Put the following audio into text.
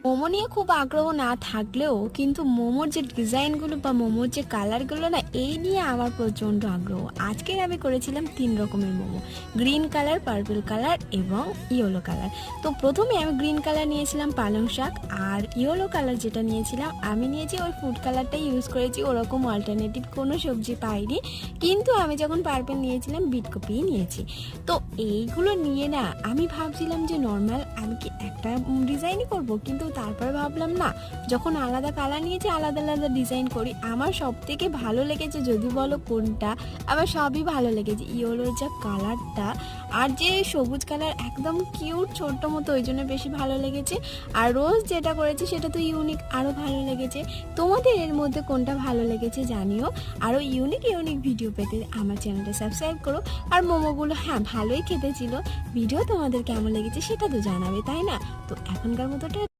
মোমো নিয়ে খুব আগ্রহ না থাকলেও কিন্তু মোমোর যে ডিজাইনগুলো বা মোমোর যে কালারগুলো না, এই নিয়ে আমার প্রচণ্ড আগ্রহ। আজকের আমি করেছিলাম 3 রকমের momo, green colour, purple colour এবং ইয়েলো কালার। তো প্রথমে আমি গ্রিন কালার নিয়েছিলাম পালং শাক, আর ইয়েলো কালার যেটা নিয়েছিলাম আমি নিয়েছি ওই ফুড কালারটাই ইউজ করেছি, ওরকম অল্টারনেটিভ কোনো সবজি পাইনি। কিন্তু আমি যখন পার্পল নিয়েছিলাম বিটকপিই নিয়েছি। তো এইগুলো নিয়ে না আমি ভাবছিলাম যে নর্মাল আমি কি একটা ডিজাইনই করব, কিন্তু তারপর ভাবলাম না, যখন আলাদা কালার নিয়েছি আলাদা আলাদা ডিজাইন করি। আমার সব থেকে ভালো লেগেছে, যদি বলো কোনটা, আমার সবই ভালো লেগেছে ইয়েলোর যে কালারটা, আর যে সবুজ কালার একদম কিউট ছোট্ট মতো, ওই জন্য বেশি ভালো লেগেছে। আর রোজ যেটা করেছি সেটা তো ইউনিক, আরও ভালো লেগেছে। তোমাদের এর মধ্যে কোনটা ভালো লেগেছে জানিও। আরও ইউনিক ইউনিক ভিডিও পেতে আমার চ্যানেলটা সাবস্ক্রাইব করো। আর মোমোগুলো হ্যাঁ ভালোই খেতে ছিল। ভিডিও তোমাদের কেমন লেগেছে সেটা তো জানাবে, তাই না? তো এখনকার মতো